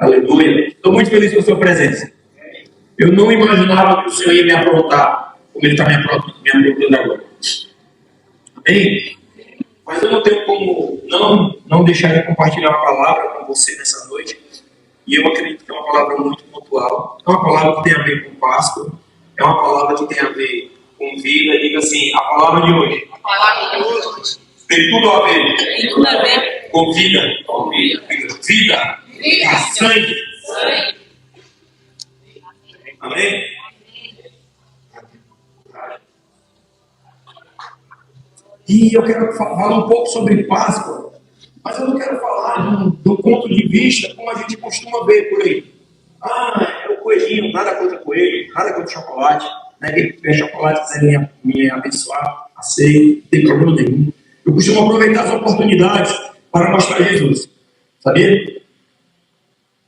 Aleluia. Estou muito feliz com a sua presença. Eu não imaginava que o Senhor ia me aprontar como Ele está me aprontando agora. Amém? Mas eu não tenho como não deixar de compartilhar uma palavra com você nessa noite. E eu acredito que é uma palavra muito pontual. É uma palavra que tem a ver com Páscoa. É uma palavra que tem a ver com vida. Diga assim, a palavra de hoje. A palavra de hoje. Tem tudo a ver. Tem tudo a ver com vida. com vida. Vida. Sangue. Amém? E eu quero falar um pouco sobre Páscoa, mas eu não quero falar do ponto de vista como a gente costuma ver por aí. É o coelhinho, nada contra coelho, nada contra chocolate. Né? Quem tiver chocolate quiser me abençoar, aceito, não tem problema nenhum. Eu costumo aproveitar as oportunidades para mostrar Jesus. Sabia?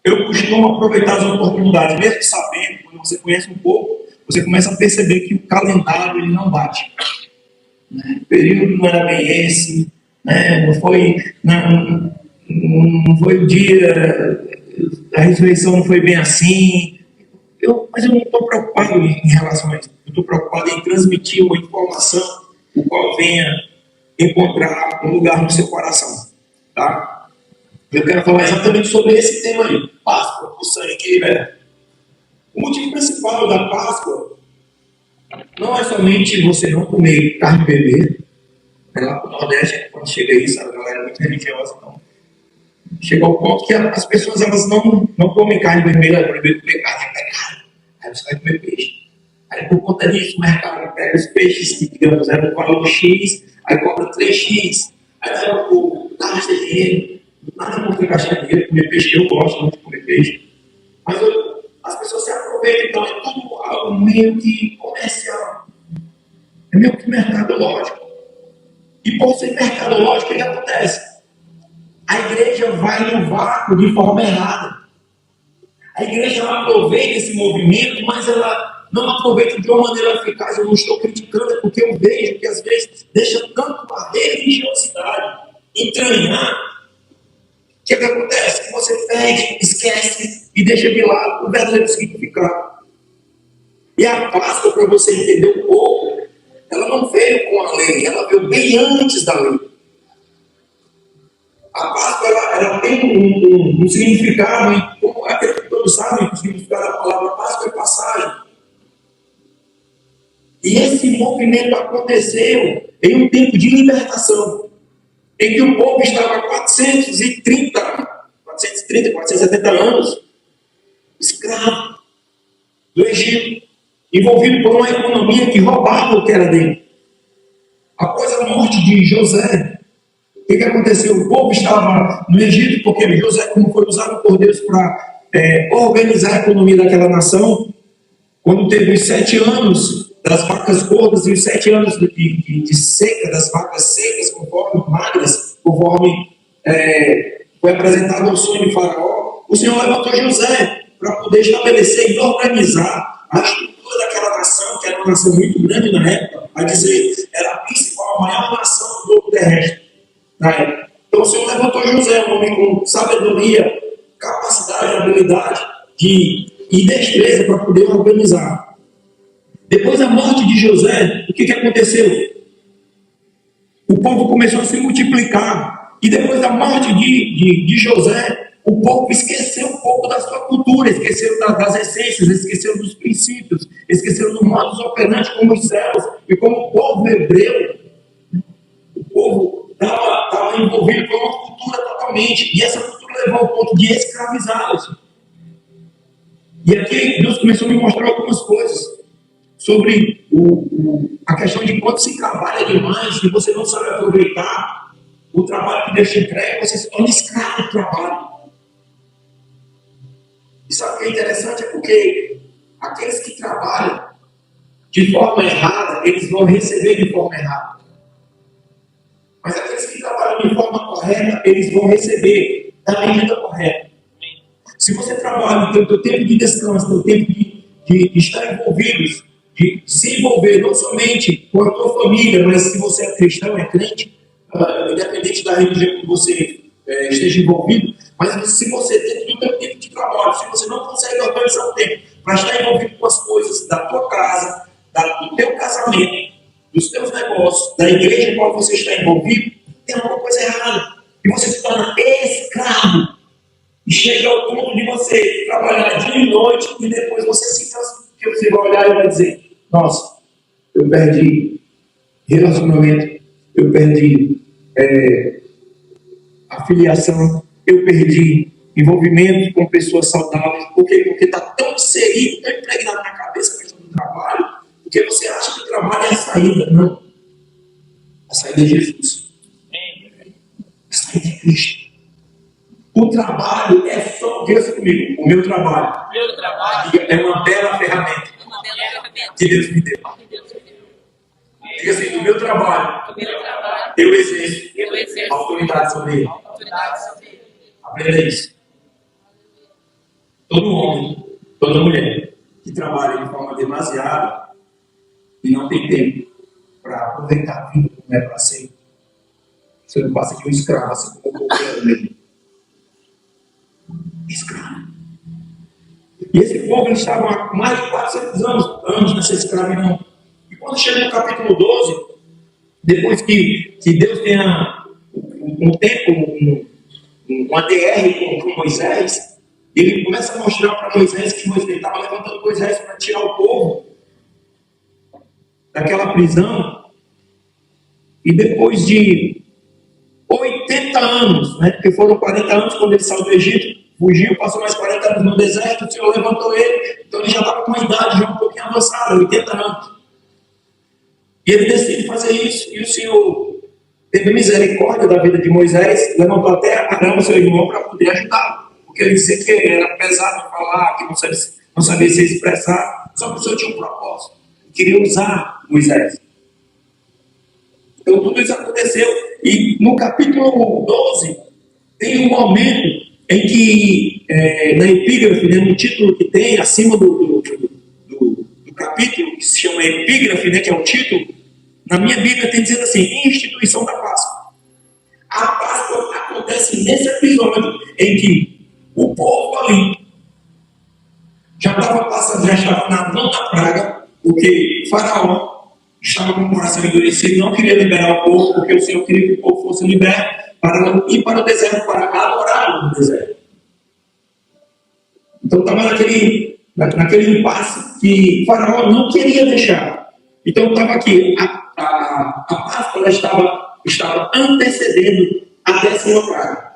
Eu costumo aproveitar as oportunidades, mesmo sabendo, quando você conhece um pouco, você começa a perceber que o calendário ele não bate. Né? O período não era bem esse, né? não foi o dia, a ressurreição não foi bem assim. Mas eu não estou preocupado em relação a isso. Eu estou preocupado em transmitir uma informação o qual venha encontrar um lugar no seu coração. Tá? Eu quero falar exatamente sobre esse tema aí. Páscoa, o sangue que libera. O motivo principal da Páscoa não é somente você não comer carne vermelha. Lá para o Nordeste, quando chega isso, a galera é muito religiosa. Então, chega ao ponto que as pessoas elas não comem carne vermelha, é proibido comer carne, é pecado. Aí você vai comer peixe. Aí por conta disso, o mercado pega os peixes que, digamos, eram do valor X, aí cobra 3x. Aí leva o gasta dinheiro. Nada contra gastar dinheiro, comer peixe, eu gosto muito de comer peixe. Mas as pessoas se aproveitam, então é tudo algo meio que comercial. É meio que mercadológico. E por ser mercadológico, o que acontece? A igreja vai no vácuo de forma errada. A igreja ela aproveita esse movimento, mas ela não aproveita de uma maneira eficaz. Eu não estou criticando, é porque eu vejo que às vezes deixa tanto a religiosidade entranhar. O que acontece? Você perde, esquece e deixa de lado o verdadeiro significado. E a Páscoa, para você entender um pouco, ela não veio com a lei, ela veio bem antes da lei. A Páscoa ela tem um significado, e como aquele que todos sabem, o significado da palavra Páscoa é passagem. E esse movimento aconteceu em um tempo de libertação, em que o povo estava há 470 anos, escravo do Egito, envolvido por uma economia que roubava o que era dele. Após a morte de José, o que aconteceu? O povo estava no Egito, porque José, como foi usado por Deus para organizar a economia daquela nação, quando teve os 7 anos das vacas gordas e os 7 anos de seca, das vacas secas, conforme magras, conforme foi apresentado ao sonho de Faraó, o Senhor levantou José para poder estabelecer e organizar a estrutura daquela nação, que era uma nação muito grande na época, a dizer, era a principal, a maior nação do globo terrestre na época. Então o Senhor levantou José, um homem com sabedoria, capacidade, habilidade e destreza para poder organizar. Depois da morte de José, o que aconteceu? O povo começou a se multiplicar. E depois da morte de José, o povo esqueceu um pouco da sua cultura, esqueceu das essências, esqueceu dos princípios, esqueceu do modus operandi como os céus. E como o povo hebreu, o povo estava envolvido com uma cultura totalmente. E essa cultura levou ao ponto de escravizá-los. E aqui Deus começou a me mostrar algumas coisas sobre a questão de quando se trabalha demais e você não sabe aproveitar o trabalho que Deus te entrega, você se torna escravo do trabalho. E sabe o que é interessante? É porque aqueles que trabalham de forma errada, eles vão receber de forma errada. Mas aqueles que trabalham de forma correta, eles vão receber da medida correta. Se você trabalha, tem o teu tempo de descanso, o teu tempo de estar envolvidos, de se envolver não somente com a tua família, mas se você é cristão, é crente, independente da religião que você esteja envolvido, mas se você tem o teu tempo de trabalho, se você não consegue organizar o tempo para estar envolvido com as coisas da tua casa, do teu casamento, dos teus negócios, da igreja em qual você está envolvido, tem alguma coisa errada. E você se torna escravo. E chega ao ponto de você trabalhar dia e noite e depois você se cansa, porque você vai olhar e vai dizer: nossa, eu perdi relacionamento, eu perdi afiliação, eu perdi envolvimento com pessoas saudáveis. Por quê? Porque está tão inserido, tão impregnado na cabeça a questão do trabalho, porque você acha que o trabalho é a saída. Não. A saída é Jesus. A saída é Cristo. O trabalho é só, diga comigo, o meu trabalho é uma bela ferramenta que Deus me deu. Diga assim: o meu trabalho, eu exerço autoridade sobre ele. Aprenda isso. Todo homem, toda mulher que trabalha de forma demasiada e não tem tempo para aproveitar a vida como é para ser, você não passa de um escravo, assim como o povo mesmo. Escravo. E esse povo estava há mais de 400 anos nessa escravidão. E quando chega no capítulo 12, depois que Deus tenha um tempo, uma DR com Moisés, ele começa a mostrar para Moisés que Moisés estava levantando Moisés para tirar o povo daquela prisão. E depois de 80 anos, né, porque foram 40 anos quando ele saiu do Egito, fugiu, passou mais 40 anos no deserto, o Senhor levantou ele, então ele já estava com uma idade já um pouquinho avançada, 80 anos. E ele decide fazer isso, e o Senhor teve misericórdia da vida de Moisés, levantou até Arão, seu irmão, para poder ajudá-lo, porque ele disse que era pesado falar, que não sabia se expressar, só que o Senhor tinha um propósito, queria usar Moisés. Então tudo isso aconteceu, e no capítulo 12, tem um momento em que, na epígrafe, né, no título que tem, acima do capítulo, que se chama epígrafe, né, que é o título, na minha Bíblia tem dizendo assim: instituição da Páscoa. A Páscoa acontece nesse episódio em que o povo ali já estava passando, já estava na mão da praga, porque Faraó estava com o coração endurecido, não queria liberar o povo, porque o Senhor queria que o povo fosse liberto para ir para o deserto, para adorar no deserto. Então estava naquele impasse que Faraó não queria deixar. Então estava aqui, a Páscoa estava antecedendo a 10ª praga.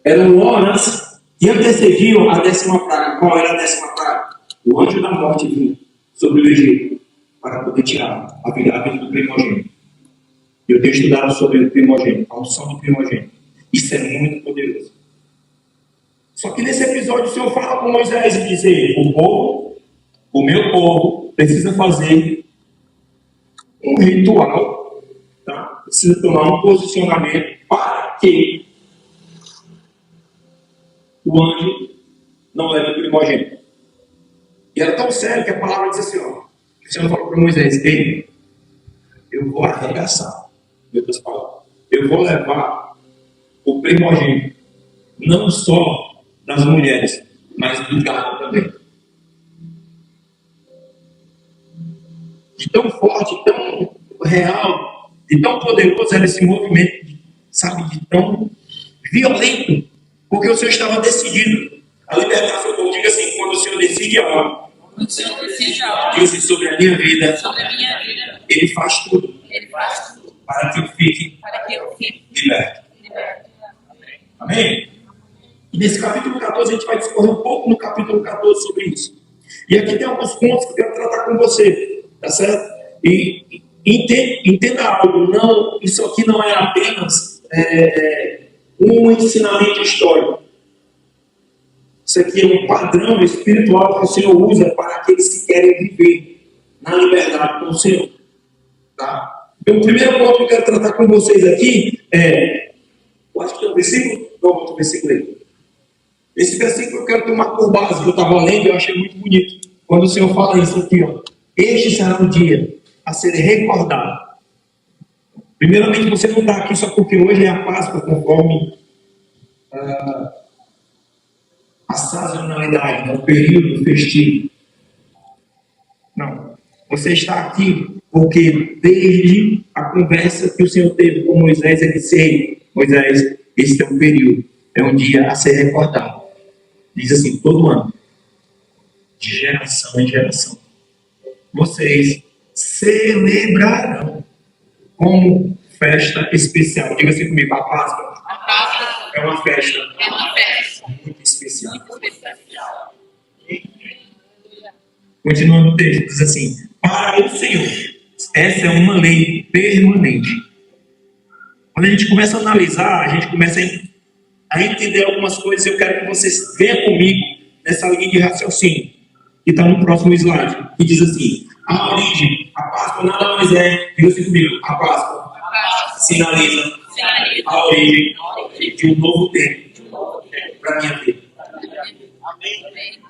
Eram horas que antecediam a 10ª praga. Qual era a 10ª praga? O anjo da morte vinha sobre o Egito para poder tirar a vida do primogênito. Eu tenho estudado sobre o primogênito, a unção do primogênito. Isso é muito poderoso. Só que nesse episódio o Senhor fala com Moisés e diz: o meu povo, precisa fazer um ritual, tá? Precisa tomar um posicionamento para que o anjo não leve o primogênito. E era tão sério que a palavra diz assim: ó, o Senhor falou para Moisés: ei, eu vou arregaçar, em outras palavras, eu vou levar o primogênito, não só das mulheres, mas do gado também. De tão forte, tão real, de tão poderoso era esse movimento, sabe, de tão violento, porque o Senhor estava decidido a libertar seu povo. Diga assim: quando o Senhor decide algo, diga assim, sobre a minha vida, Ele faz tudo para que eu fique liberto. Amém? E nesse capítulo 14 a gente vai discorrer um pouco no capítulo 14 sobre isso. E aqui tem alguns pontos que eu quero tratar com você, tá certo? E entenda algo, não, isso aqui não é apenas um ensinamento histórico. Isso aqui é um padrão espiritual que o Senhor usa para aqueles que querem viver na liberdade com o Senhor. Tá? Então, o primeiro ponto que eu quero tratar com vocês aqui eu acho que é um versículo, qual outro versículo aí? Esse versículo eu quero tomar por base, que eu estava lendo e eu achei muito bonito. Quando o Senhor fala isso aqui, ó: este será um dia a ser recordado. Primeiramente, você não está aqui só porque hoje é a Páscoa, conforme a sazonalidade, no período festivo. Não. Você está aqui porque desde a conversa que o Senhor teve com Moisés, ele disse: Moisés, esse é um período, é um dia a ser recordado. Diz assim, todo ano, de geração em geração, vocês celebrarão como festa especial. Diga assim comigo, a Páscoa é uma festa muito especial. Continuando o texto, diz assim: para o Senhor, essa é uma lei permanente. Quando a gente começa a analisar, a gente começa a entender algumas coisas. Eu quero que vocês venham comigo nessa linha de raciocínio, que está no próximo slide, que diz assim: a origem, a Páscoa nada mais é, diga assim comigo, a Páscoa sinaliza a origem de um novo tempo para a minha vida. Amém?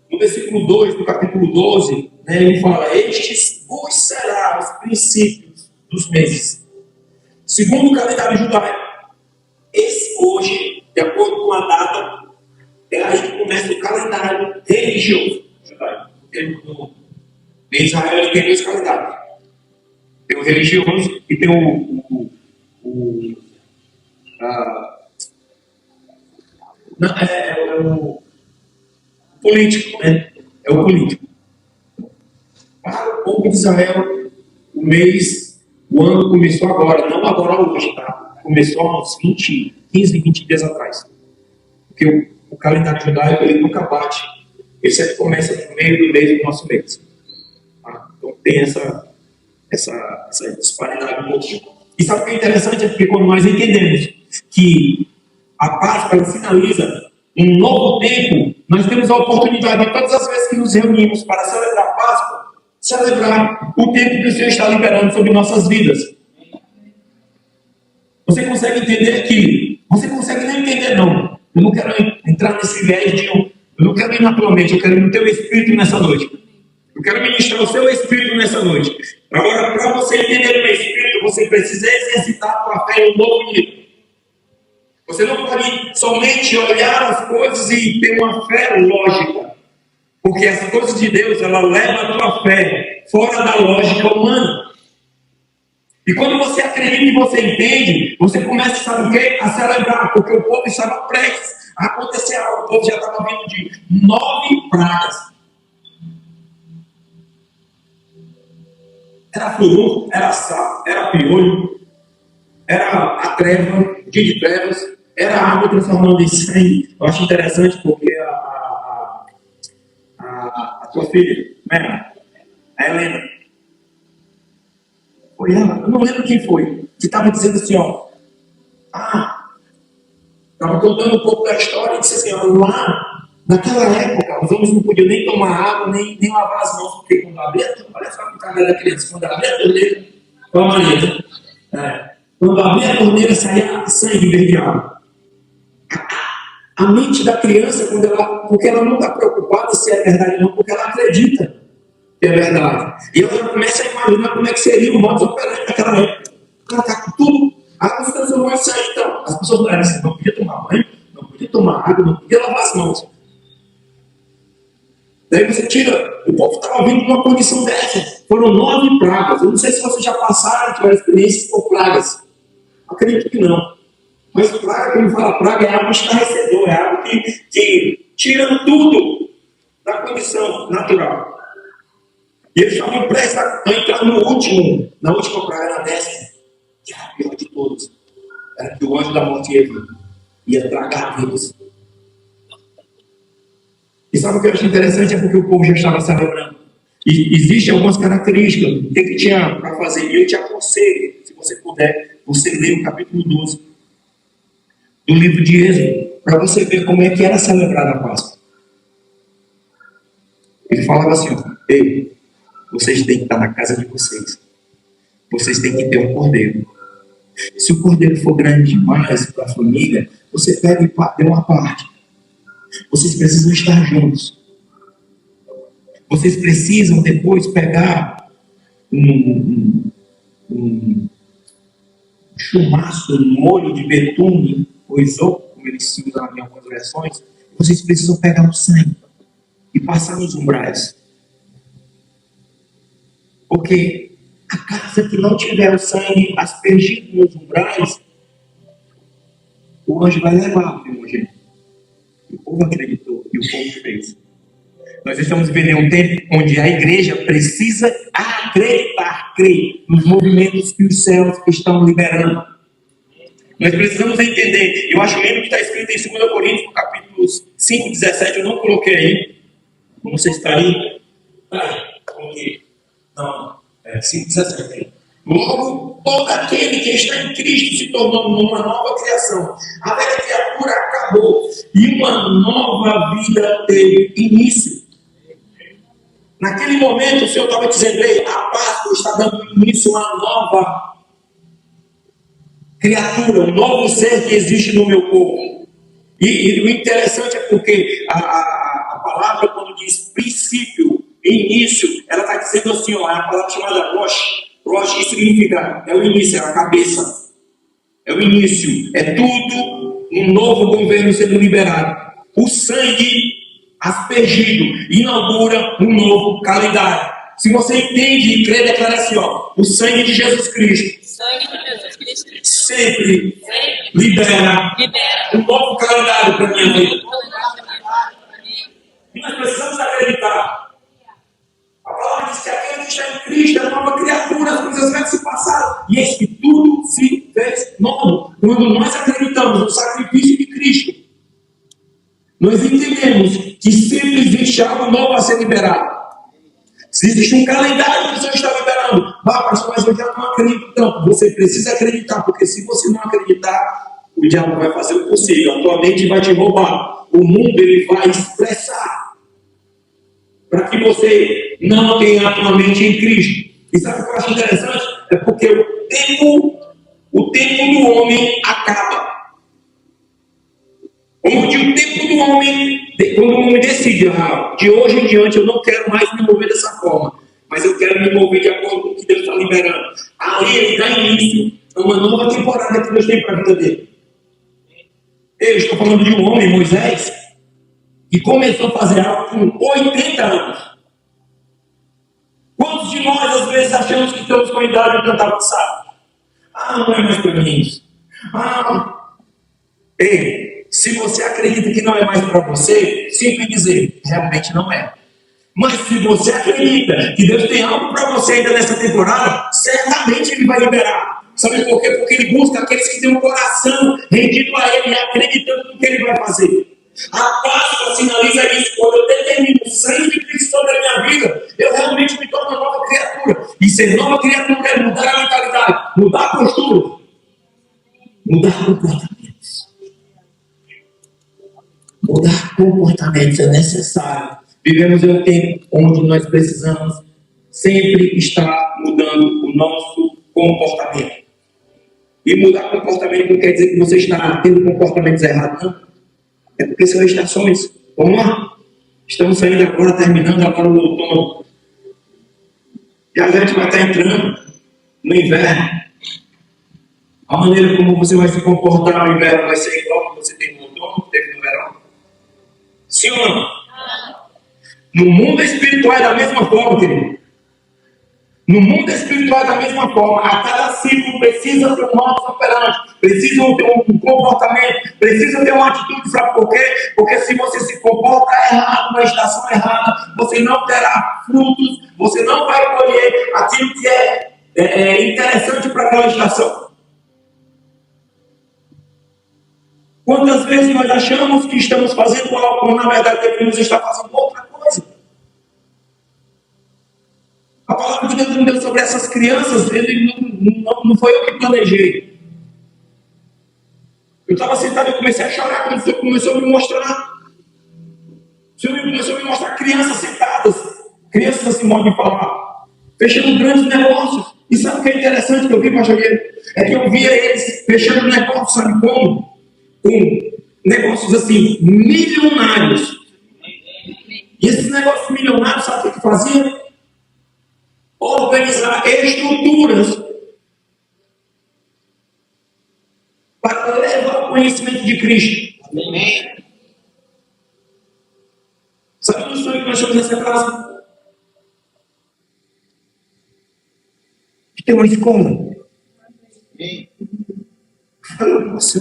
No versículo 2 do capítulo 12, ele fala: estes vos serão os princípios dos meses, segundo o calendário judaico. Esse hoje, de acordo com a data, é aí que começa o calendário religioso judaico. Em Israel ele tem dois calendários. Tem o religioso e tem o político, né? É o político. Para o povo de Israel, o ano começou agora, não agora hoje, tá? Começou há uns 15, 20 dias atrás. Porque o calendário judaico, ele nunca bate. Ele sempre começa no meio do mês do nosso mês. Tá? Então tem essa disparidade um pouquinho. E sabe o que é interessante? É porque quando nós entendemos que a Páscoa sinaliza um novo tempo, nós temos a oportunidade de todas as vezes que nos reunimos para celebrar a Páscoa, celebrar o tempo que o Senhor está liberando sobre nossas vidas. Você consegue entender aquilo? Você consegue nem entender, não. Eu não quero entrar nesse viés de eu não quero ir na tua mente, eu quero ir no teu espírito nessa noite. Eu quero ministrar o seu espírito nessa noite. Agora, para você entender o meu espírito, você precisa exercitar a tua fé em um novo nível. Você não pode somente olhar as coisas e ter uma fé lógica. Porque as coisas de Deus, ela leva a tua fé fora da lógica humana. E quando você acredita e você entende, você começa, sabe o quê? A celebrar, porque o povo estava prestes a acontecer algo. O povo já estava vindo de 9 pragas. Era furúnculo, era sapo, era piolho, era a treva, dia de trevas, era a água transformando em sangue. Eu acho interessante porque a tua filha, né, a Helena, foi ela, eu não lembro quem foi, que estava dizendo assim, estava contando um pouco da história e disse assim, lá, naquela época, os homens não podiam nem tomar água, nem lavar as mãos, porque quando abria, olha só que cara da criança, quando abria a torneira, com a maneta, quando abria a torneira, saía sangue verde de água. A mente da criança, porque ela não está preocupada se é verdade ou não, porque ela acredita que é verdade. E ela começa a imaginar como é que seria o modus operandi naquela época. Ela está com tudo, a água se transformou em sangue, então. As pessoas não eram assim, não podia tomar banho, não podia tomar água, não podia lavar as mãos. Daí você tira, o povo estava vindo numa condição dessa. Foram 9 pragas. Eu não sei se vocês já passaram, tiveram experiências com pragas. Acredito que não. Mas praga, quando fala praga, é algo estarrecedor, é algo que tira tudo da condição natural. E eles estavam prestes a entrar na última praga, na 10ª, que era a pior de todas. Era que o anjo da morte ia tragar vidas. E sabe o que eu acho interessante? É porque o povo já estava celebrando. E existem algumas características do que tinha para fazer. E eu te aconselho, se você puder, você ler o capítulo 12 do livro de Êxodo, para você ver como é que era celebrada a Páscoa. Ele falava assim, ei, vocês têm que estar na casa de vocês. Vocês têm que ter um cordeiro. Se o cordeiro for grande demais para a família, você pega e dê uma parte. Vocês precisam estar juntos. Vocês precisam depois pegar um chumaço, um molho de betume, ou isopo, como eles usam em algumas versões. Vocês precisam pegar o sangue e passar nos umbrais. Porque a casa que não tiver o sangue aspergido nos umbrais, o anjo vai levar o primogênito. O povo acreditou e o povo fez. Nós estamos vivendo um tempo onde a igreja precisa acreditar, crer nos movimentos que os céus estão liberando. Nós precisamos entender. Eu acho mesmo que está escrito em 2 Coríntios, capítulo 5, 17, eu não coloquei aí. Não sei se está aí. Coloquei. Não, 5, 17 aí. Logo, todo aquele que está em Cristo se tornou uma nova criação. A velha criatura acabou e uma nova vida teve início. Naquele momento, o Senhor estava dizendo: ei, a Páscoa está dando início a uma nova criatura, um novo ser que existe no meu corpo. E o interessante é porque a palavra, quando diz princípio, início, ela está dizendo assim, ó, é a palavra chamada Rosh. Rosh significa, é o início, é a cabeça. É o início. É tudo um novo governo sendo liberado. O sangue aspergido inaugura um novo calendário. Se você entende e crê, declara assim, ó, o sangue de Jesus Cristo sempre libera um novo calendário para a minha vida. E nós precisamos acreditar. A palavra diz que aquele que está em Cristo é uma nova criatura, as coisas velhas se passaram. E eis que tudo se fez novo. Quando nós acreditamos no sacrifício de Cristo, nós entendemos que sempre existe algo novo a ser liberado. Se existe um calendário que o Senhor está liberando, pastor, mas eu já não acredito tanto. Você precisa acreditar, porque se você não acreditar, o diabo vai fazer o possível, a tua mente vai te roubar, o mundo ele vai expressar para que você não tenha a tua mente em Cristo. E sabe o que eu acho interessante? É porque o tempo do homem acaba. Onde o tempo do homem, quando o homem decide, de hoje em diante eu não quero mais me mover dessa forma, mas eu quero me mover de acordo com o que Deus está liberando. Ali ele dá início a uma nova temporada que Deus tem para a vida dele. Eu estou falando de um homem, Moisés, que começou a fazer algo com 80 anos. Quantos de nós às vezes achamos que estamos com a idade de cantar passado? Não é mais para mim isso. Ei, se você acredita que não é mais para você, sempre dizer, realmente não é. Mas se você acredita que Deus tem algo para você ainda nessa temporada, certamente Ele vai liberar. Sabe por quê? Porque Ele busca aqueles que têm um coração rendido a Ele, acreditando no que Ele vai fazer. A Páscoa sinaliza isso. Quando eu determino o sangue de Cristo sobre a minha vida, eu realmente me torno uma nova criatura. E ser nova criatura é mudar a mentalidade, mudar a postura, mudar comportamentos. Mudar comportamentos é necessário. Vivemos em um tempo onde nós precisamos sempre estar mudando o nosso comportamento. E mudar comportamento não quer dizer que você está tendo comportamentos errados, não. É porque são estações. Vamos lá. Estamos saindo agora, terminando agora o outono. E a gente vai estar entrando no inverno. A maneira como você vai se comportar no inverno vai ser igual que você tem no outono, que teve no verão. Sim ou não? No mundo espiritual é da mesma forma, querido. No mundo espiritual é da mesma forma. A cada ciclo precisa ter um modus operandi, precisa ter um comportamento, precisa ter uma atitude. Sabe por quê? Porque se você se comporta errado na estação errada, você não terá frutos, você não vai colher aquilo que é interessante para aquela estação. Quantas vezes nós achamos que estamos fazendo algo, quando na verdade deveríamos estar fazendo outra coisa? A palavra de Deus me deu sobre essas crianças, não foi eu que planejei. Eu estava sentado e comecei a chorar quando o Senhor começou a me mostrar. O Senhor começou a me mostrar crianças sentadas, crianças assim, modo de falar, fechando grandes negócios. E sabe o que é interessante que eu vi, pastor Guilherme? É que eu via eles fechando negócios, sabe como? Com negócios assim, milionários. E esses negócios milionários, sabe o que faziam? Organizar estruturas para levar o conhecimento de Cristo. Amém. Sabe o sonho que nós temos nessa casa? De ter uma escola. Fala com você.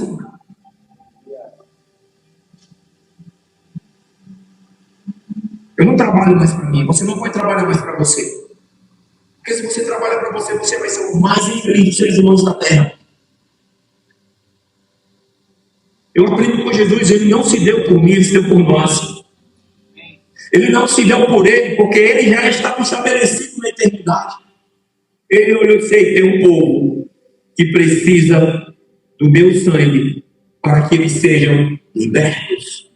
Eu não trabalho mais para mim. Você não vai trabalhar mais para você. Porque se você trabalha para você, você vai ser o mais infeliz dos seres humanos na Terra. Eu aprendo com Jesus, ele não se deu por mim, ele se deu por nós. Ele não se deu por ele, porque ele já estava estabelecido na eternidade. Ele olhou e disse: tem um povo que precisa do meu sangue para que eles sejam libertos.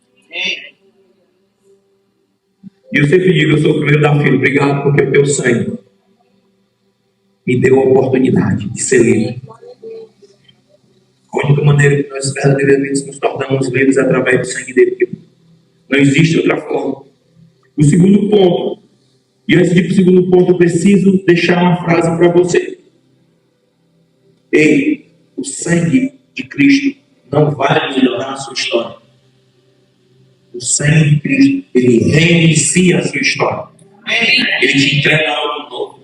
E eu sempre digo, eu sou o primeiro da fila, obrigado porque o teu sangue me deu a oportunidade de ser livre. A única maneira que nós verdadeiramente nos tornamos livres é através do sangue dele. Não existe outra forma. O segundo ponto, e antes de ir para o segundo ponto, eu preciso deixar uma frase para você. Ei, o sangue de Cristo não vai melhorar a sua história. O sangue de Cristo, ele reinicia a sua história. Ele te entrega algo novo.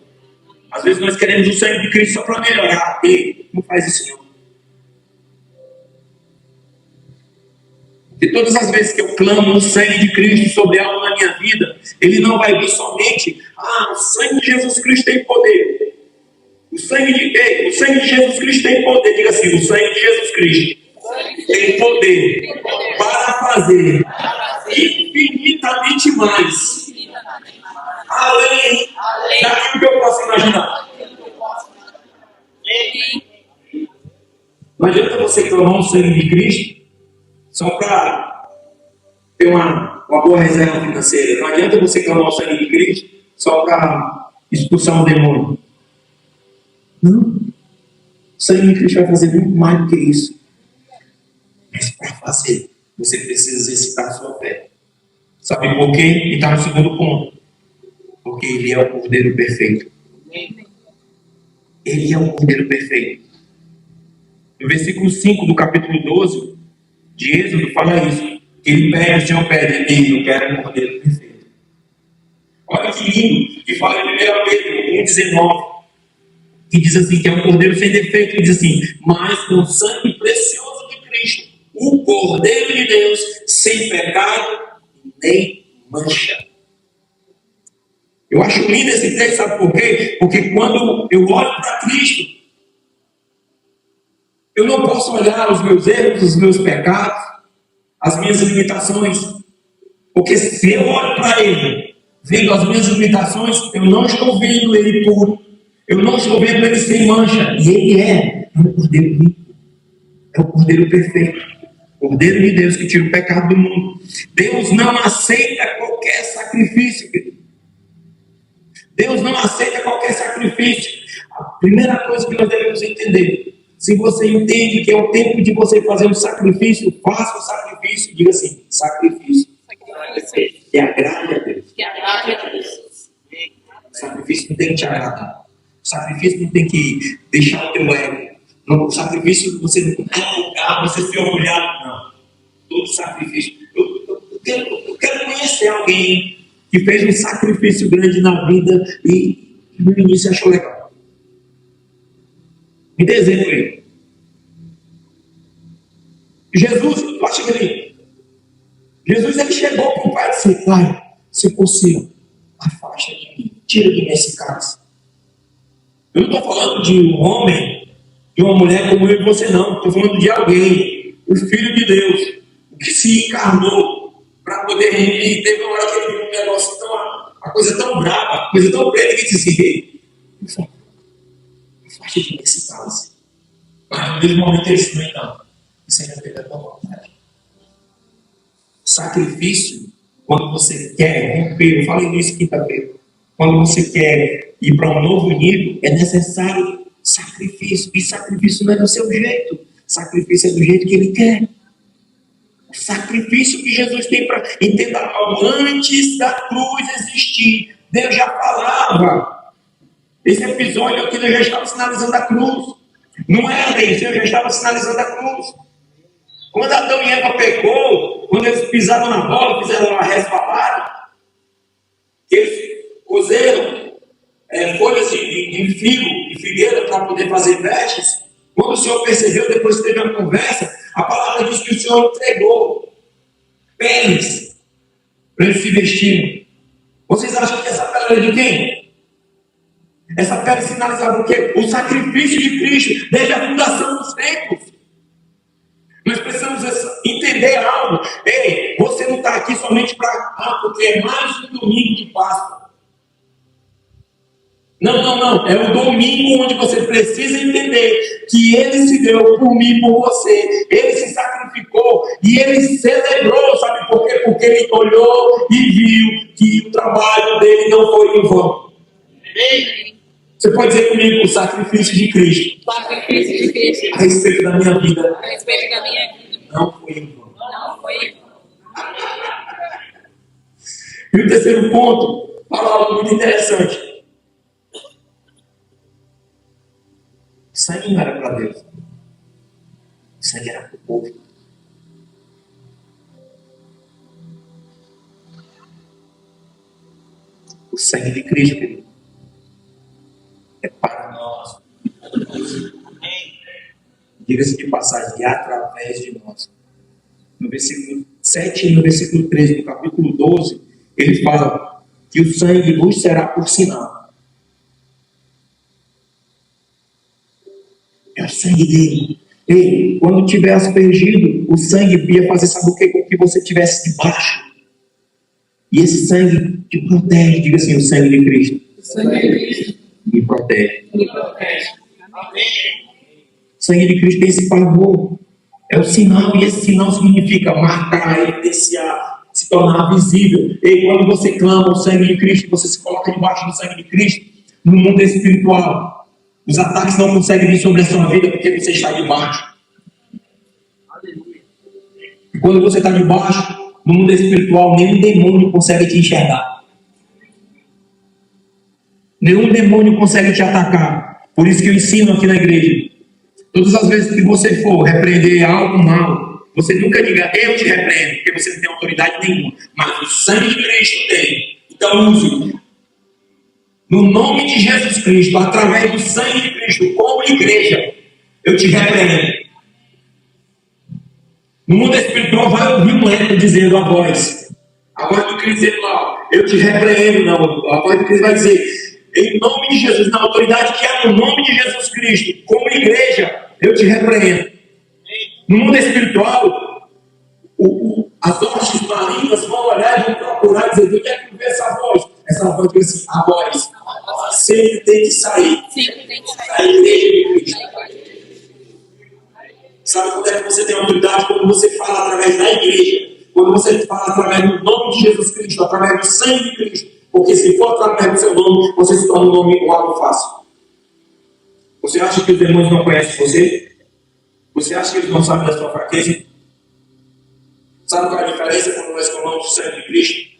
Às vezes nós queremos o sangue de Cristo só para melhorar. Ei, não faz isso não. E todas as vezes que eu clamo o sangue de Cristo sobre algo na minha vida, ele não vai vir somente, o sangue de Jesus Cristo tem poder. O sangue de Jesus Cristo tem poder. Diga assim, o sangue de Jesus Cristo tem poder para fazer infinitamente mais, além daquilo que eu posso imaginar. Não adianta você clamar o sangue de Cristo só para ter uma boa reserva financeira. Não adianta você clamar o sangue de Cristo só para expulsar um demônio. Não. O sangue de Cristo vai fazer muito mais do que isso. Mas para fazer, você precisa exercitar a sua fé. Sabe por quê? E está no segundo ponto. Porque ele é o Cordeiro perfeito. Ele é o Cordeiro perfeito. No versículo 5 do capítulo 12 de Êxodo fala isso. Ele pede, o Senhor pede, eu quero um Cordeiro perfeito. Olha que lindo, que fala em 1 Pedro 1,19, que diz assim, que é um Cordeiro sem defeito, que diz assim, mas com o sangue precioso de Cristo, o Cordeiro de Deus, sem pecado nem mancha. Eu acho lindo esse texto, sabe por quê? Porque quando eu olho para Cristo, eu não posso olhar os meus erros, os meus pecados, as minhas limitações. Porque se eu olho para Ele, vendo as minhas limitações, eu não estou vendo Ele puro. Eu não estou vendo Ele sem mancha. E Ele é o Cordeiro limpo. É o Cordeiro perfeito. O Cordeiro de Deus que tira o pecado do mundo. Deus não aceita qualquer sacrifício, querido. Deus não aceita qualquer sacrifício. A primeira coisa que nós devemos entender, se você entende que é o tempo de você fazer um sacrifício, faça o sacrifício. Diga assim, sacrifício. Que agrade a Deus. O sacrifício não tem que te agradar. O sacrifício não tem que deixar o teu ego. O sacrifício você não tem que você se orgulhar. Não. Todo sacrifício. Eu quero conhecer alguém que fez um sacrifício grande na vida e no início achou legal. Me dê exemplo aí. Jesus, acha que ele... Jesus, ele chegou para o pai e disse, pai, se possível, afasta de mim, tira de mim esse cálice. Eu não estou falando de um homem, de uma mulher como eu e você, não. Estou falando de alguém, o Filho de Deus, que se encarnou para poder remir. Teve uma hora que ele viu um negócio tão, uma coisa tão brava, uma coisa tão preta, que disse assim, afasta de mim esse cálice. Mas no mesmo momento ele disse, não, isso ainda é da tua vontade. Sacrifício, quando você quer romper, eu falei nisso quinta-feira, quando você quer ir para um novo nível, é necessário sacrifício. E sacrifício não é do seu jeito, sacrifício é do jeito que ele quer. O sacrifício que Jesus tem para... Entenda algo, antes da cruz existir, Deus já falava. Esse episódio aqui, Deus já estava sinalizando a cruz. Não é, Deus já estava sinalizando a cruz. Quando Adão e Eva pecou, quando eles pisaram na bola, fizeram uma resbalada, que eles cozeram folhas de figo e figueira para poder fazer vestes. Quando o Senhor percebeu, depois que teve uma conversa, a palavra diz que o Senhor entregou peles para eles se vestirem. Vocês acham que essa pele era de quem? Essa pele sinalizava o quê? O sacrifício de Cristo desde a fundação dos tempos. Nós precisamos entender algo. Ei, você não está aqui somente para porque é mais um domingo de Páscoa. Não. É o domingo onde você precisa entender que Ele se deu por mim, por você. Ele se sacrificou e Ele celebrou. Sabe por quê? Porque Ele olhou e viu que o trabalho dele não foi em vão. Você pode dizer comigo o sacrifício de Cristo. Sacrifício de Cristo. A respeito da minha vida. A respeito da minha vida. Não foi em vão. Não foi em vão. E o terceiro ponto, fala algo muito interessante. Sangue não era para Deus. Sangue era para o povo. O sangue de Cristo, querido, é para nós. Diga-se de passagem, através de nós. No versículo 7 e no versículo 13 do capítulo 12, ele fala que o sangue vos será por sinal. É o sangue dele. Ei, quando tiver aspergido, o sangue ia fazer, sabe o que? Com que você tivesse debaixo. E esse sangue te protege. Diga assim, o sangue de Cristo. O sangue de Cristo Me protege. me protege. O sangue de Cristo tem esse favor. É o sinal, e esse sinal significa marcar, evidenciar, se tornar visível. E quando você clama o sangue de Cristo, você se coloca debaixo do sangue de Cristo, no mundo espiritual. Os ataques não conseguem vir sobre a sua vida porque você está debaixo. E quando você está debaixo, no mundo espiritual, nenhum demônio consegue te enxergar. Nenhum demônio consegue te atacar. Por isso que eu ensino aqui na igreja. Todas as vezes que você for repreender algo mal, você nunca diga, eu te repreendo, porque você não tem autoridade nenhuma. Mas o sangue de Cristo tem. Então use. No nome de Jesus Cristo, através do sangue de Cristo, como igreja, eu te repreendo. No mundo espiritual vai ouvir um eco dizendo a voz do Cristo dizendo lá, eu te repreendo. Não, a voz do Cristo vai dizer, em nome de Jesus, na autoridade que é no nome de Jesus Cristo, como igreja, eu te repreendo. No mundo espiritual, as hostes malignas vão olhar e vão procurar dizer, onde é que vê essa voz? Essa voz diz assim, a voz sempre tem que sair. Sempre tem que sair. Da igreja de Cristo. Sabe quando é que você tem autoridade? Quando você fala através da igreja. Quando você fala através do nome de Jesus Cristo, através do sangue de Cristo. Porque se for através do seu nome, você se torna um nome igual fácil. Você acha que os demônios não conhecem você? Você acha que eles não sabem da sua fraqueza? Sabe qual é a diferença quando nós falamos do sangue de Cristo?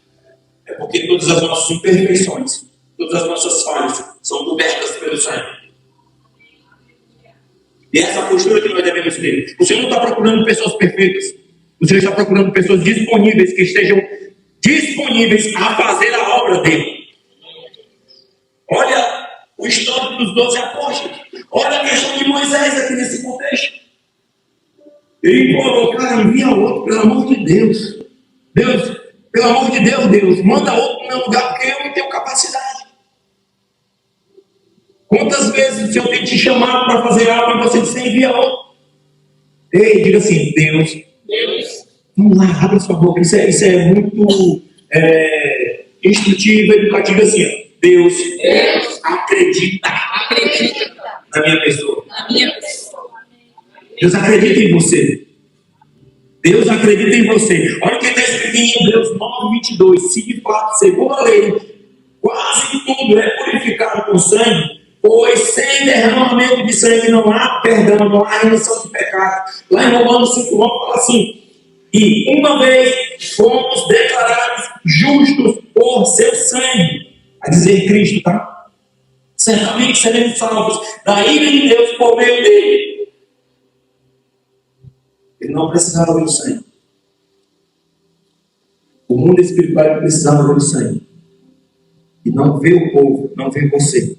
É porque todas as nossas imperfeições, todas as nossas falhas são cobertas pelo sangue. E essa postura que nós devemos ter. O Senhor não está procurando pessoas perfeitas. O Senhor está procurando pessoas disponíveis, que estejam disponíveis a fazer a obra dele. Olha o histórico dos 12 apóstolos. Olha a questão de Moisés aqui nesse contexto. Ele falou, cara, envia outro, pelo amor de Deus. Deus, pelo amor de Deus, manda outro no meu lugar, porque eu não tenho capacidade. Quantas vezes o Senhor tem te chamado para fazer algo e você disse, envia outro? Ei, diga assim, Deus. Vamos lá, abra sua boca. Isso é muito instrutivo, educativo assim. Ó. Deus acredita na minha pessoa. Deus acredita em você. Deus acredita em você. Olha o que está escrito em Hebreus 9:22. Se de fato, segundo a lei, quase tudo é purificado com sangue, pois sem derramamento de sangue não há perdão, não há remissão de pecado. Lá em Romanos 5, fala assim, e uma vez fomos declarados justos por seu sangue, a dizer Cristo, tá? Certamente seremos salvos da ira de Deus por meio dele. Ele não precisava do sangue. O mundo espiritual precisava do sangue. e não vê o povo, não vê você.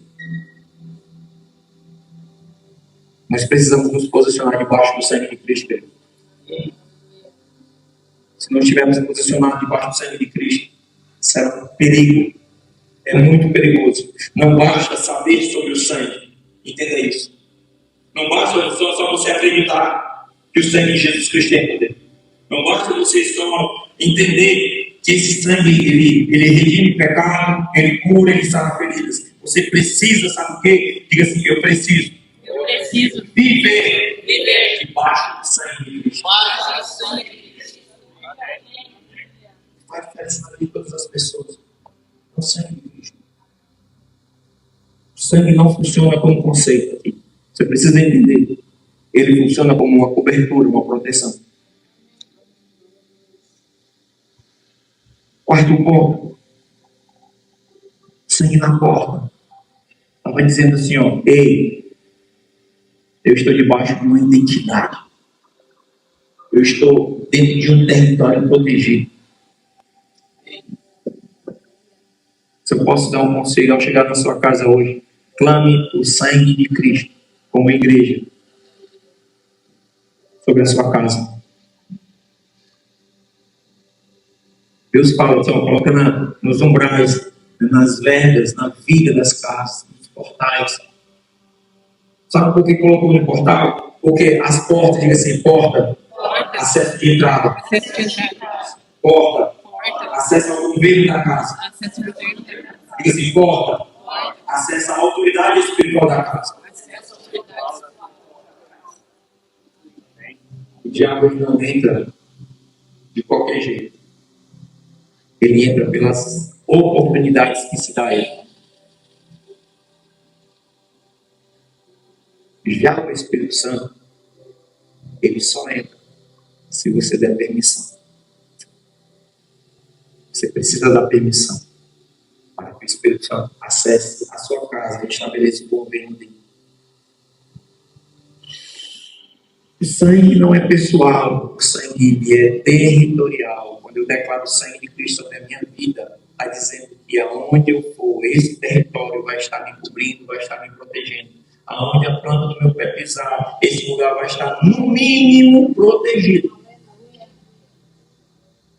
Nós precisamos nos posicionar debaixo do sangue de Cristo. Se não estivermos posicionados debaixo do sangue de Cristo, será um perigo. É muito perigoso. Não basta saber sobre o sangue. Entenda isso. Não basta só você acreditar que o sangue de Jesus Cristo tem poder. Não basta você só entender que esse sangue, ele redime pecado, ele cura, ele sara feridas. Você precisa, sabe o quê? Diga assim, eu preciso viver debaixo do sangue de Cristo. Faz diferença na vida de todas as pessoas. O sangue de Cristo. O sangue não funciona como conceito aqui. Você precisa entender. Ele funciona como uma cobertura, uma proteção. Quarto ponto. Sangue na porta. Estava dizendo assim, ó, ei, eu estou debaixo de uma identidade. Eu estou dentro de um território protegido. Se eu posso dar um conselho ao chegar na sua casa hoje, clame o sangue de Cristo como igreja sobre a sua casa. Deus fala, então, coloca nos umbrais, nas vergas, na viga das casas, nos portais. Sabe por que colocou no portal? Porque as portas, diga assim, porta, acesso de entrada. Porta, acesso ao governo da casa. Diga assim, porta, acesso à autoridade espiritual da casa. O diabo não entra de qualquer jeito. Ele entra pelas oportunidades que se dá a ele. Já o Espírito Santo, ele só entra se você der permissão. Você precisa dar permissão para que o Espírito Santo acesse a sua casa e estabeleça o governo dele. O sangue não é pessoal, o sangue é territorial. Quando eu declaro o sangue de Cristo sobre a minha vida, está dizendo que aonde eu for, esse território vai estar me cobrindo, vai estar me protegendo. Aonde a planta do meu pé pisar, esse lugar vai estar no mínimo protegido.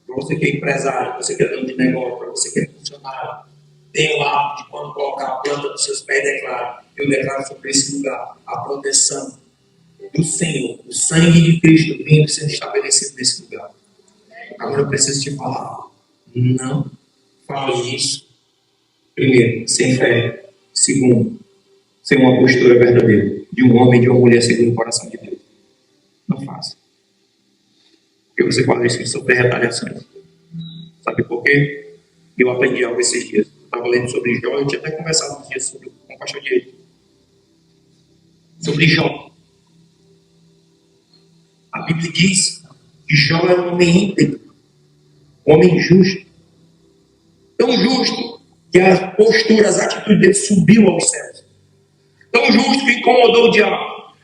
Para você que é empresário, para você que é dono de negócio, para você que é funcionário, tem o hábito de quando colocar a planta dos seus pés, eu declaro sobre esse lugar a proteção do Senhor, o sangue de Cristo vindo sendo estabelecido nesse lugar. Agora eu preciso te falar, não fale isso. Primeiro, sem fé. Segundo, sem uma postura verdadeira de um homem e de uma mulher segundo o coração de Deus. Não faça. Porque você fala isso, sofrer retaliações. Sabe por quê? Eu aprendi algo esses dias. Eu estava lendo sobre Jó, eu tinha até conversado uns dias com o pastor Diego. Sobre Jó. A Bíblia diz que Jó era um homem íntegro, um homem justo. Tão justo que a postura, as atitudes dele subiu aos céus. Tão justo que incomodou o diabo.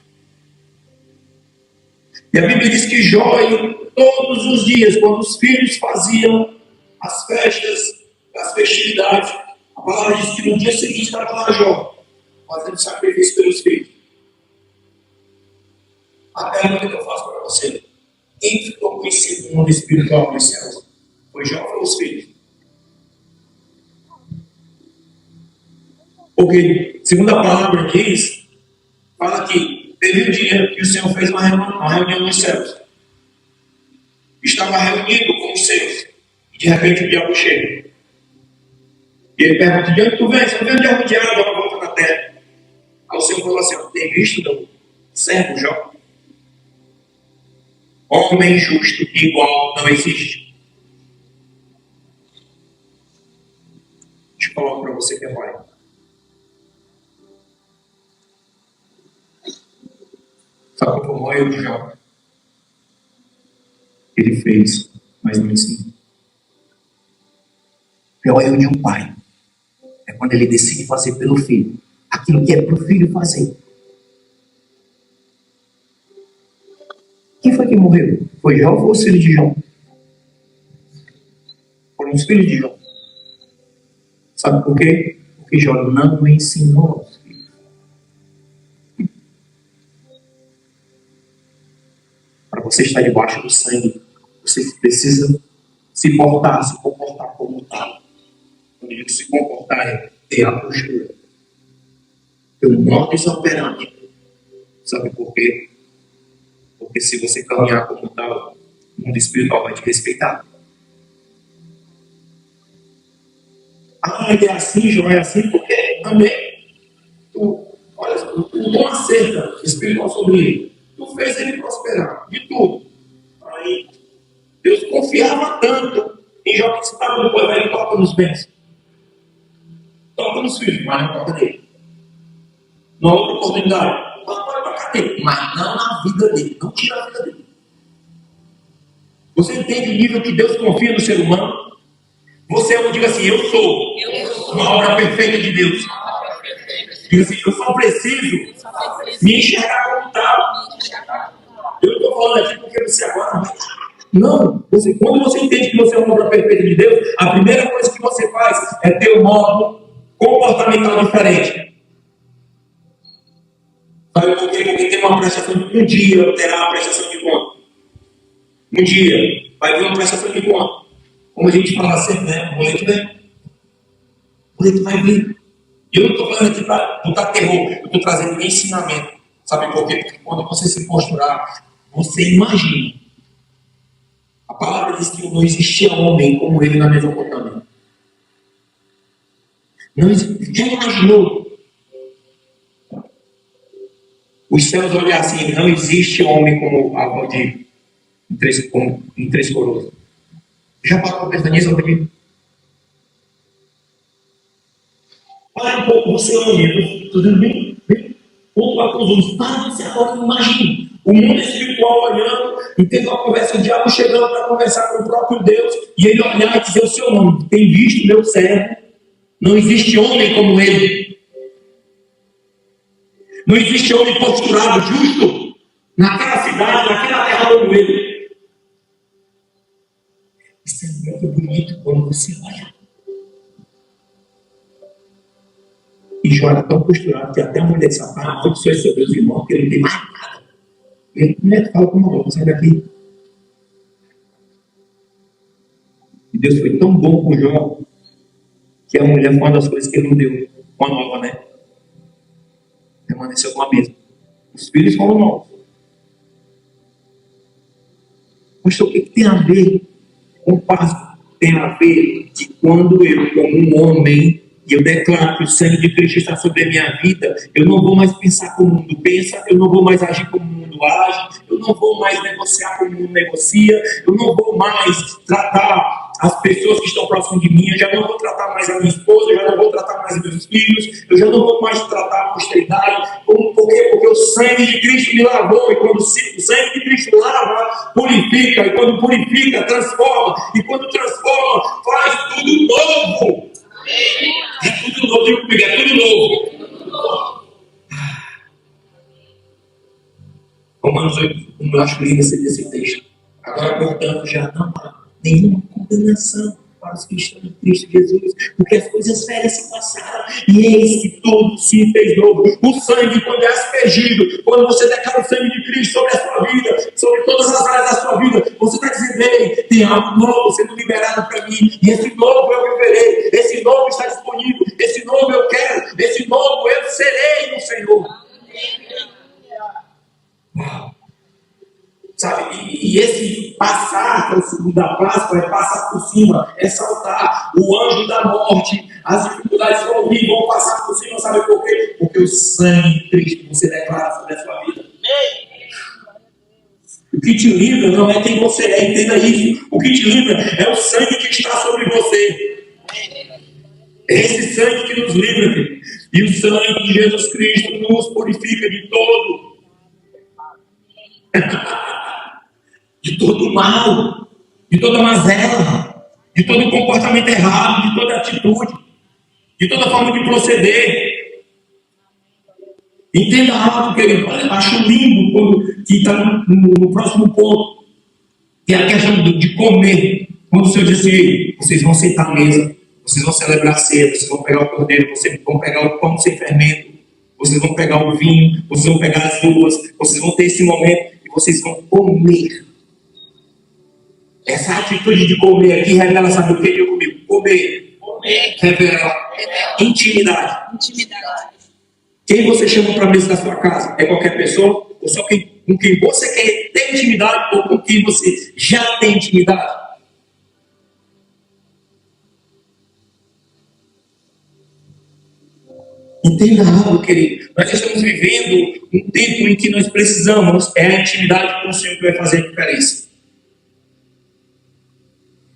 E a Bíblia diz que Jó, todos os dias, quando os filhos faziam as festas, as festividades, a palavra diz que no dia seguinte estava lá Jó, fazendo sacrifício pelos filhos. A pergunta que eu faço para você: quem ficou com esse mundo espiritual dos céus? Foi Jó ou os filhos? Porque, segundo a palavra diz, fala que teve um dia que o Senhor fez uma reunião nos céus. Estava reunido com os seus. E de repente o diabo chega. E ele pergunta: de onde tu vens? Eu venho de arma de água, ela volta na terra. Aí o Senhor falou assim: tem visto não? Servo Jó? Homem justo igual não existe. Deixa eu falar para você que é pai. Sabe como o maior de Jó? Ele fez, mas não ensinou. O pior erro de um pai é quando ele decide fazer pelo filho aquilo que é para o filho fazer. Quem foi que morreu? Foi Jó ou os filhos de Jó? Foram os filhos de Jó. Sabe por quê? Porque Jó não ensinou aos filhos. Para você estar debaixo do sangue, você precisa se comportar como tal. Quando eu digo se comportar, é ter a postura. Ter um modus operandi. Sabe por quê? Porque se você caminhar como tal, o mundo espiritual vai te respeitar. Ah, ele é assim, Jó é assim, porque também olha, tu não acerta espiritual sobre ele. Tu fez ele prosperar, de tudo. Aí, Deus confiava tanto em Jó que estava depois, vai, ele toca nos bens. Toca nos filhos, mas não toca nele. Na outra oportunidade, pode tocar nele, mas não na vida dele, não tira a vida dele. Você entende o nível que Deus confia no ser humano? Você não diga assim, eu sou uma obra perfeita de Deus. Diga assim, eu só preciso me enxergar como tal. Eu não estou falando aqui porque você agora vai. Não, quando você entende que você é uma obra perfeita de Deus, a primeira coisa que você faz é ter um modo comportamental diferente. Sabe por quê? Porque tem uma prestação de um dia, terá uma prestação de conta. Um dia vai vir uma prestação de conta. Como a gente fala sempre, né? O boleto vem. O boleto vai vir. E eu não estou falando aqui para botar terror, eu estou trazendo ensinamento. Sabe por quê? Porque quando você se posturar, você imagina. A palavra diz que não existia homem como ele na Mesopotâmia. Não existe. Já imaginou? Os céus olham assim, não existe homem como a Valdir em Três Coroas. Já parou para pensar nisso, Valdir? Para um pouco, você olha, estou dizendo bem ponto a ponto, para você agora, imagine o mundo espiritual olhando e tendo uma conversa, o diabo chegando para conversar com o próprio Deus, e ele olhar e dizer o seu nome, tem visto meu servo, não existe homem como ele, não existe homem posturado, justo, naquela cidade, naquela terra como ele. Isso é muito bonito quando você olha. E Jó era tão posturado que até a mulher disse, onde são esses meus irmãos, que ele não tem mais nada. Ele não fala com uma boca, sai daqui. E Deus foi tão bom com Jó, que a mulher foi uma das coisas que ele não deu. Uma nova, né? Permaneceu com a mesma. Os filhos foram novos. Mas o que tem a ver com Páscoa? Tem a ver que quando eu, como um homem, e eu declaro que o sangue de Cristo está sobre a minha vida, eu não vou mais pensar como o mundo pensa, eu não vou mais agir como o mundo age, eu não vou mais negociar como o mundo negocia, eu não vou mais tratar as pessoas que estão próximas de mim, eu já não vou tratar mais a minha esposa, eu já não vou tratar mais meus filhos, eu já não vou mais tratar a posteridade. Por quê? Porque o sangue de Cristo me lavou, e quando o sangue de Cristo lava, purifica, e quando purifica, transforma, e quando transforma, faz tudo novo. É tudo novo, digo comigo, é tudo novo. Romanos 8, eu acho lindo esse texto. Agora, portanto, já não há nenhuma condenação para os que estão em Cristo Jesus, porque as coisas velhas se passaram, e eis que tudo se fez novo. O sangue, quando é aspergido, quando você declara o sangue de Cristo sobre a sua vida, sobre todas as áreas da sua vida, você está dizendo, ei, tem algo novo sendo liberado para mim, e esse novo eu viverei, esse novo está disponível, esse novo eu quero, esse novo eu serei no Senhor. Uau! Sabe? E esse passar para o segundo da Páscoa é passar por cima, é saltar. O anjo da morte, as dificuldades vão vir, vão passar por cima, sabe por quê? Porque o sangue de Cristo você declara sobre a sua vida. O que te livra não é quem você é, entenda isso. O que te livra é o sangue que está sobre você. É esse sangue que nos livra, filho. E o sangue de Jesus Cristo nos purifica de todo. De todo mal, de toda mazela, de todo comportamento errado, de toda atitude, de toda forma de proceder. Entenda algo, querido. Eu acho lindo que está no próximo ponto, que é a questão de comer. Quando o Senhor diz assim, vocês vão sentar à mesa, Vocês vão celebrar a ceia, vocês vão pegar o cordeiro, vocês vão pegar o pão sem fermento, vocês vão pegar o vinho, vocês vão pegar as uvas, vocês vão ter esse momento e vocês vão comer. Essa atitude de comer aqui revela, sabe o que? Eu comigo? Comer. Revela intimidade. Quem você chama para a mesa da sua casa? É qualquer pessoa? Ou só com quem você quer ter intimidade ou com quem você já tem intimidade? Entenda algo, querido. Nós estamos vivendo um tempo em que nós precisamos, é a intimidade com o Senhor que vai fazer a diferença.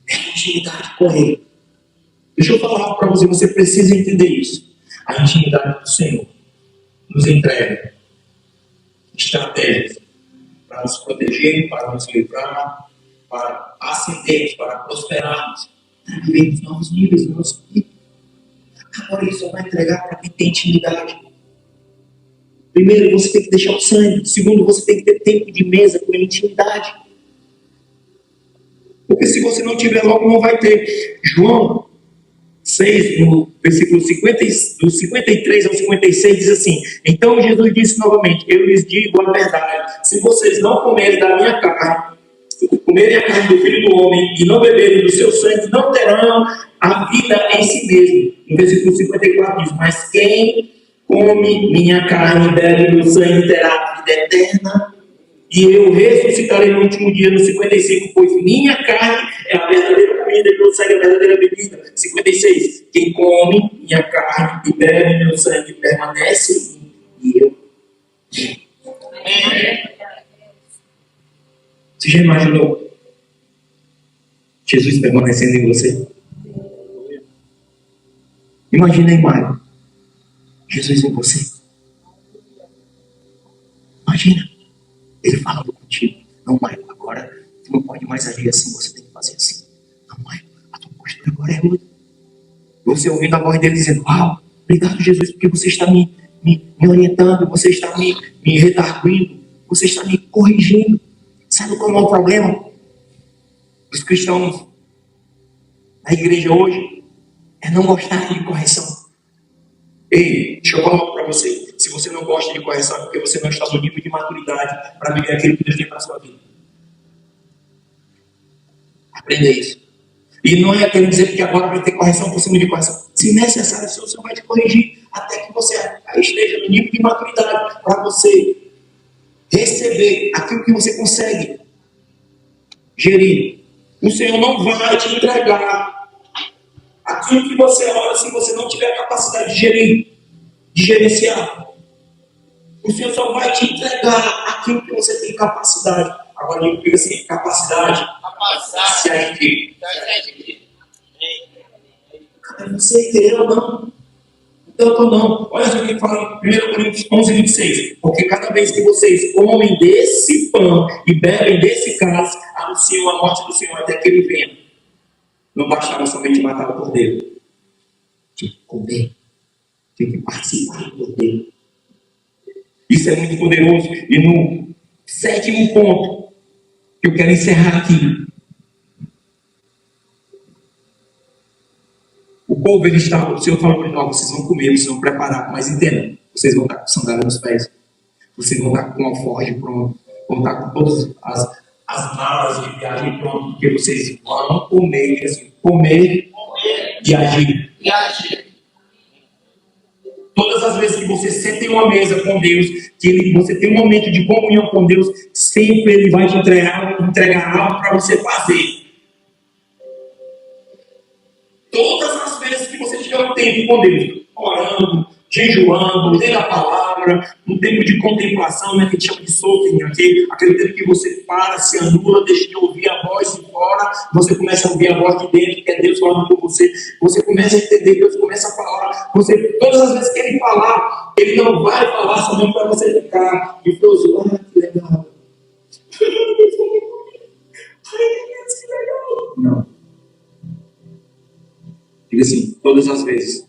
É a intimidade com Ele. Deixa eu falar algo para você, você precisa entender isso. A intimidade do Senhor nos entrega estratégias para nos proteger, para nos livrar, para ascendermos, para prosperarmos, para vivermos novos níveis do nosso vida. Agora ele só vai entregar para quem tem intimidade. Primeiro, você tem que deixar o sangue. Segundo, você tem que ter tempo de mesa com intimidade. Porque se você não tiver logo, não vai ter. João 6, no versículo 50, do 53 ao 56, diz assim: então Jesus disse novamente, eu lhes digo a verdade, se vocês não comerem da minha carne, comerem a carne do Filho do Homem e não beberem do seu sangue, não terão a vida em si mesmo. No versículo 54 diz, mas quem come minha carne e bebe meu sangue terá a vida eterna, e eu ressuscitarei no último dia. No 55, pois minha carne é a verdadeira comida e meu sangue é a verdadeira bebida. 56, quem come minha carne e bebe meu sangue permanece em mim e eu. Você já imaginou Jesus permanecendo em você? Imagina a imagem. Jesus em você. Imagina. Ele falando contigo. Não, Maio, agora tu não pode mais agir assim, você tem que fazer assim. Não, Maio, a tua postura agora é outra. Você ouvindo a voz dele dizendo, uau, obrigado Jesus, porque você está me orientando, você está me redarguindo, você está me corrigindo. Sabe qual é o problema dos cristãos na igreja hoje? É não gostar de correção. Ei, deixa eu falar algo para você. Se você não gosta de correção, é porque você não está no nível de maturidade para viver aquilo que Deus tem para a sua vida. Aprenda isso. E não é querer dizer que agora vai ter correção por cima de correção. Se necessário, o Senhor vai te corrigir até que você esteja no nível de maturidade para você receber aquilo que você consegue gerir. O Senhor não vai te entregar aquilo que você ora se você não tiver a capacidade de gerir, de gerenciar. O Senhor só vai te entregar aquilo que você tem capacidade. Agora ele fica assim, capacidade. Se adquirir. Você querer ou não. Tanto ou não. Olha só o que fala em 1 Coríntios 11, 26. Porque cada vez que vocês comem desse pão e bebem desse cálice, anunciam a morte do Senhor até que ele venha. Não bastava somente matar o cordeiro. Tinha que comer. Tinha que participar do cordeiro. Isso é muito poderoso. E no sétimo ponto, que eu quero encerrar aqui. O povo, ele está, o Senhor falou para nós, vocês vão comer, vocês vão preparar, mas entendam, vocês vão estar com sandália nos pés, vocês vão estar com o alforje pronto, vão estar com todas as malas de viagem prontas, porque vocês vão comer, assim, comer e agir. Todas as vezes que você senta em uma mesa com Deus, que você tem um momento de comunhão com Deus, sempre Ele vai te entregar algo para você fazer. Todas as vezes que você tiver um tempo com Deus, orando, jejuando, lendo a palavra, um tempo de contemplação, né, que a gente chama de solting aqui, aquele tempo que você para, se anula, deixa de ouvir a voz de fora, você começa a ouvir a voz de dentro, que é Deus falando com você, você começa a entender, Deus começa a falar, todas as vezes que Ele falar, Ele não vai falar somente para você ficar de Deus, que legal. Não. Diga assim, todas as vezes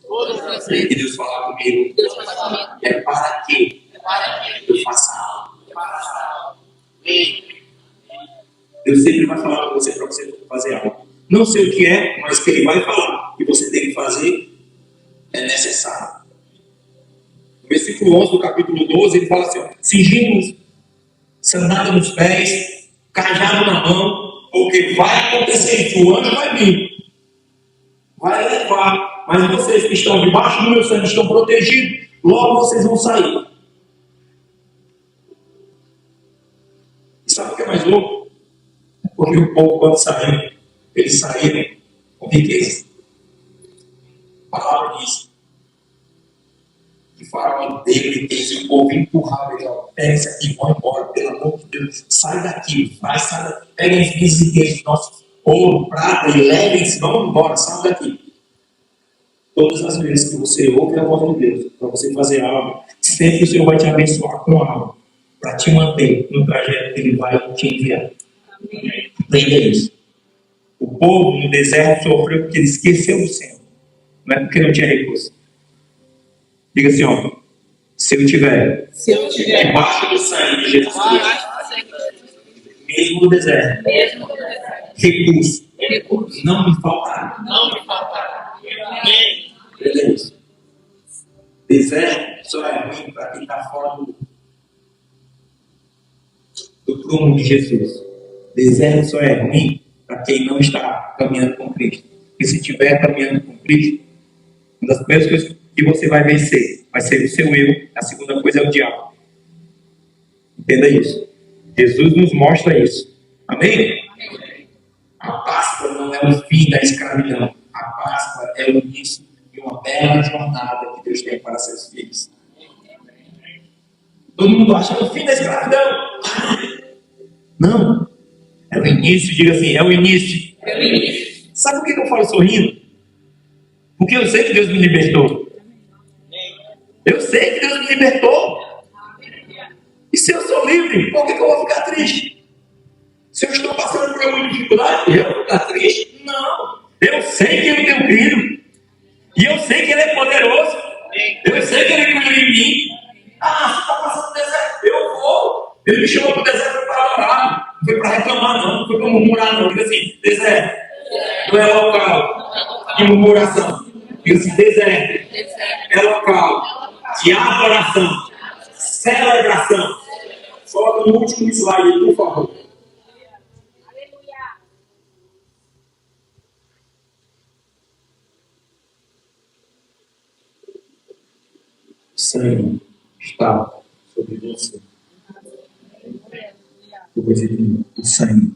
que Deus falar comigo, é para que eu faça algo. Deus sempre vai falar com você para você fazer algo. Não sei o que é, mas que Ele vai falar e você tem que fazer. é necessário. No versículo 11 do capítulo 12, ele fala assim, cingimos, sandália nos pés, cajado na mão, porque vai acontecer isso, o anjo vai vir, vai levar, mas vocês que estão debaixo do meu sangue estão protegidos, logo vocês vão sair. E sabe o que é mais louco? Porque o povo, quando saiu, eles saíram com riqueza. A palavra diz que Faraó deu riqueza e o povo empurrava ele, ó, pega isso aqui, vai embora, pelo amor de Deus, sai daqui, vai, sai daqui, peguem as minhas riquezas, nosso ouro, prata, e levem-se, vamos embora, sai daqui. Todas as vezes que você ouve a voz de Deus, para você fazer algo, sempre o Senhor vai te abençoar com algo, para te manter no trajeto que Ele vai te enviar. Entenda isso. O povo no deserto sofreu porque ele esqueceu do Senhor. Não é porque não tinha recurso. Diga assim, ó. Se eu tiver debaixo do sangue de Jesus Cristo, mesmo no deserto, recurso não me faltará. Entenda isso. Deserto só é ruim para quem está fora do prumo de Jesus. Deserto só é ruim para quem não está caminhando com Cristo. Porque se estiver caminhando com Cristo, uma das primeiras coisas que você vai vencer vai ser o seu eu. A segunda coisa é o diabo. Entenda isso. Jesus nos mostra isso. Amém? A Páscoa não é o fim da escravidão. A Páscoa é o início de uma bela jornada que Deus tem para seus filhos. Todo mundo acha que é o fim da escravidão. Não. É o início, diga assim, é o início. Sabe por que eu falo sorrindo? Porque eu sei que Deus me libertou. Eu sei que Deus me libertou. E se eu sou livre, por que eu vou ficar triste? Se eu estou passando por alguma dificuldade, eu vou ficar triste? Não. Eu sei que eu tenho filho. E eu sei que Ele é poderoso. Eu sei que Ele cuida de mim. Ah, você está passando no deserto. Eu vou. Ele me chamou para o deserto para orar. Não foi para reclamar, não. Não foi para murmurar, não. Diga assim, deserto. Não é local de murmuração. Diga assim, deserto. É local de adoração. Celebração. Coloca no último slide, por favor. O sangue está sobre você. Eu vou dizer de novo, o sangue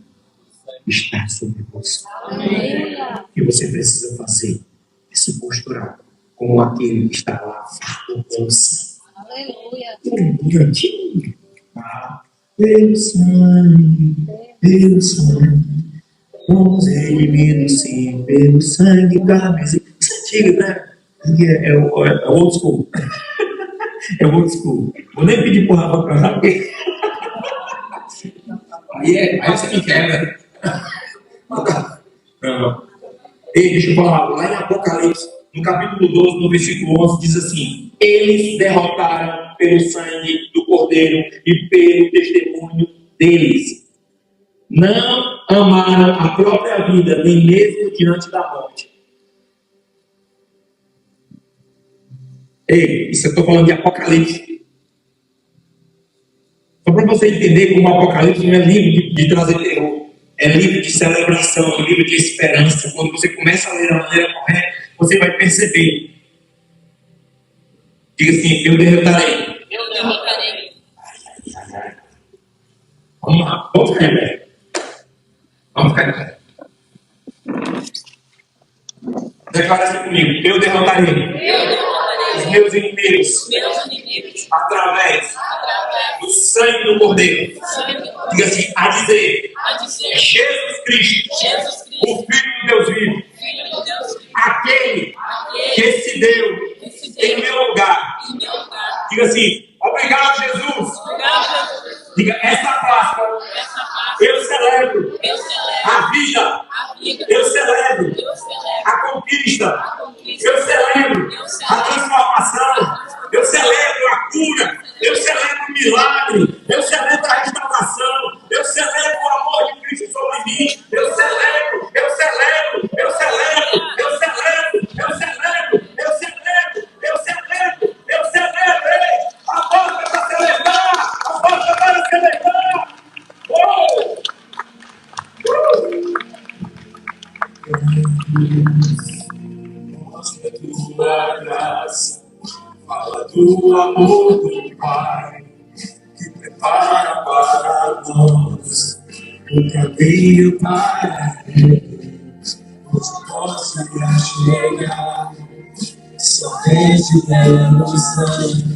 está sobre você. O que você precisa fazer é se posturar como aquele que está lá farto com o sangue. Aleluia. Pelo sangue, fomos redimidos, sim, pelo sangue da misericórdia. Isso é antigo, né? É old school. É old school. Vou nem pedir pro Rafa cantar, porque aí você me quebra. Ei, deixa eu falar, lá em Apocalipse, no capítulo 12, no versículo 11, diz assim: eles derrotaram pelo sangue do Cordeiro e pelo testemunho deles. Não amaram a própria vida, nem mesmo diante da morte. Ei, isso eu estou falando de Apocalipse. Só para você entender como o Apocalipse não é livro de trazer terror. É livro de celebração, é livro de esperança. Quando você começa a ler da maneira correta, você vai perceber. Diga assim, eu derrotarei. Vamos lá, vamos ficar em pé. Vamos ficar em pé. Declara assim comigo, eu derrotarei os meus inimigos através do sangue do Cordeiro. Diga assim, a dizer, Jesus Cristo, o Filho de Deus vivo, aquele que se deu em meu lugar. Diga assim, obrigado, Jesus. Diga, essa Páscoa eu celebro a vida, eu celebro a conquista, eu celebro a transformação, eu celebro a cura, eu celebro o milagre, eu celebro a restauração, eu celebro o amor de Cristo sobre mim, eu celebro, eu celebro, eu celebro, eu celebro, eu celebro, eu celebro, Mostra tua graça, fala do amor do Pai, que prepara para nós o caminho para Deus, onde possa chegar somente pelo sangue.